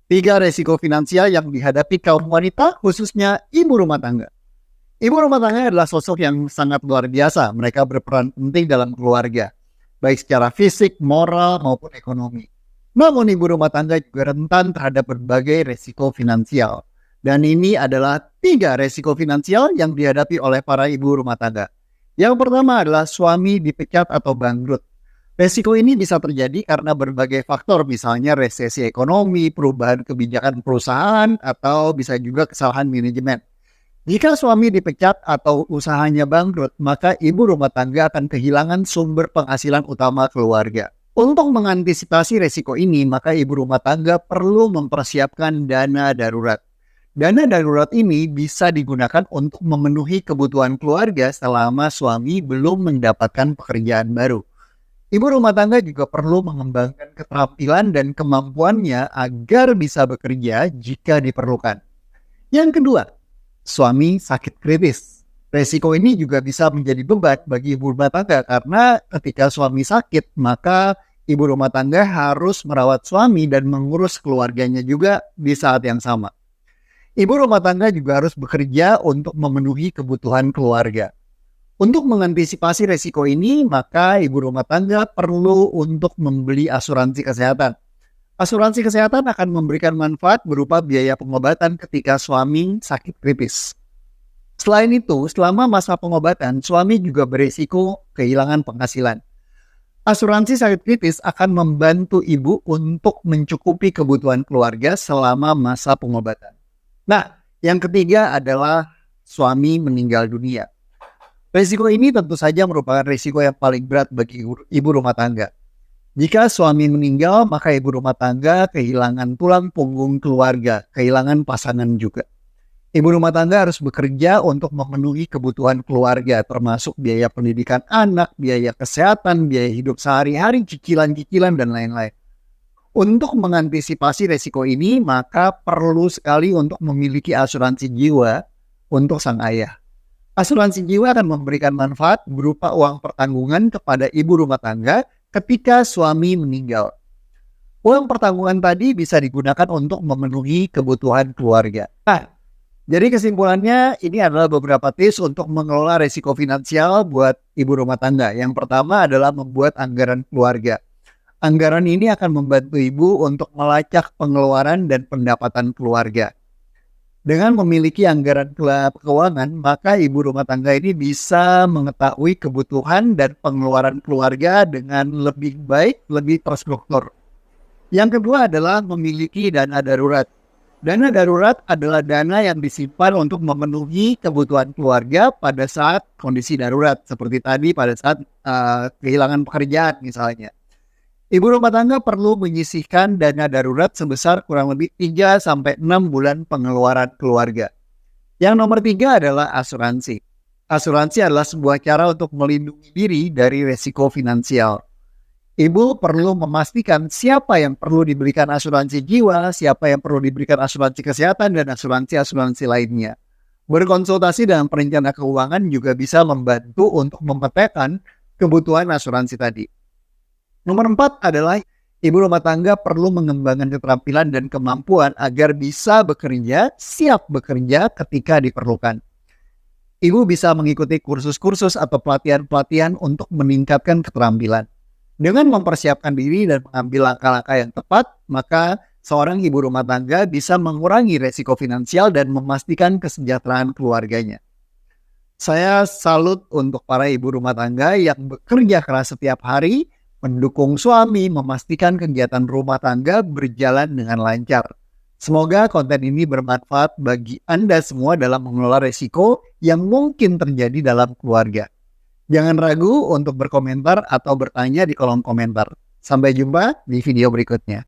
Tiga resiko finansial yang dihadapi kaum wanita, khususnya ibu rumah tangga. Ibu rumah tangga adalah sosok yang sangat luar biasa. Mereka berperan penting dalam keluarga, baik secara fisik, moral, maupun ekonomi. Namun ibu rumah tangga juga rentan terhadap berbagai resiko finansial. Dan ini adalah tiga resiko finansial yang dihadapi oleh para ibu rumah tangga. Yang pertama adalah suami dipecat atau bangkrut. Resiko ini bisa terjadi karena berbagai faktor, misalnya resesi ekonomi, perubahan kebijakan perusahaan, atau bisa juga kesalahan manajemen. Jika suami dipecat atau usahanya bangkrut, maka ibu rumah tangga akan kehilangan sumber penghasilan utama keluarga. Untuk mengantisipasi resiko ini, maka ibu rumah tangga perlu mempersiapkan dana darurat. Dana darurat ini bisa digunakan untuk memenuhi kebutuhan keluarga selama suami belum mendapatkan pekerjaan baru. Ibu rumah tangga juga perlu mengembangkan keterampilan dan kemampuannya agar bisa bekerja jika diperlukan. Yang kedua, suami sakit kritis. Resiko ini juga bisa menjadi beban bagi ibu rumah tangga karena ketika suami sakit, maka ibu rumah tangga harus merawat suami dan mengurus keluarganya juga di saat yang sama. Ibu rumah tangga juga harus bekerja untuk memenuhi kebutuhan keluarga. Untuk mengantisipasi resiko ini, maka ibu rumah tangga perlu untuk membeli asuransi kesehatan. Asuransi kesehatan akan memberikan manfaat berupa biaya pengobatan ketika suami sakit kritis. Selain itu, selama masa pengobatan, suami juga berisiko kehilangan penghasilan. Asuransi sakit kritis akan membantu ibu untuk mencukupi kebutuhan keluarga selama masa pengobatan. Nah, yang ketiga adalah suami meninggal dunia. Risiko ini tentu saja merupakan risiko yang paling berat bagi ibu rumah tangga. Jika suami meninggal, maka ibu rumah tangga kehilangan tulang punggung keluarga, kehilangan pasangan juga. Ibu rumah tangga harus bekerja untuk memenuhi kebutuhan keluarga, termasuk biaya pendidikan anak, biaya kesehatan, biaya hidup sehari-hari, cicilan-cicilan, dan lain-lain. Untuk mengantisipasi risiko ini, maka perlu sekali untuk memiliki asuransi jiwa untuk sang ayah. Asuransi jiwa akan memberikan manfaat berupa uang pertanggungan kepada ibu rumah tangga ketika suami meninggal. Uang pertanggungan tadi bisa digunakan untuk memenuhi kebutuhan keluarga. Nah, jadi kesimpulannya ini adalah beberapa tips untuk mengelola risiko finansial buat ibu rumah tangga. Yang pertama adalah membuat anggaran keluarga. Anggaran ini akan membantu ibu untuk melacak pengeluaran dan pendapatan keluarga. Dengan memiliki anggaran keuangan, maka ibu rumah tangga ini bisa mengetahui kebutuhan dan pengeluaran keluarga dengan lebih baik, lebih terstruktur. Yang kedua adalah memiliki dana darurat. Dana darurat adalah dana yang disimpan untuk memenuhi kebutuhan keluarga pada saat kondisi darurat. Seperti tadi pada saat kehilangan pekerjaan misalnya. Ibu rumah tangga perlu menyisihkan dana darurat sebesar kurang lebih 3-6 bulan pengeluaran keluarga. Yang nomor 3 adalah asuransi. Asuransi adalah sebuah cara untuk melindungi diri dari resiko finansial. Ibu perlu memastikan siapa yang perlu diberikan asuransi jiwa, siapa yang perlu diberikan asuransi kesehatan, dan asuransi-asuransi lainnya. Berkonsultasi dengan perencana keuangan juga bisa membantu untuk memetakan kebutuhan asuransi tadi. Nomor 4 adalah ibu rumah tangga perlu mengembangkan keterampilan dan kemampuan agar bisa bekerja, siap bekerja ketika diperlukan. Ibu bisa mengikuti kursus-kursus atau pelatihan-pelatihan untuk meningkatkan keterampilan. Dengan mempersiapkan diri dan mengambil langkah-langkah yang tepat, maka seorang ibu rumah tangga bisa mengurangi resiko finansial dan memastikan kesejahteraan keluarganya. Saya salut untuk para ibu rumah tangga yang bekerja keras setiap hari, mendukung suami, memastikan kegiatan rumah tangga berjalan dengan lancar. Semoga konten ini bermanfaat bagi Anda semua dalam mengelola resiko yang mungkin terjadi dalam keluarga. Jangan ragu untuk berkomentar atau bertanya di kolom komentar. Sampai jumpa di video berikutnya.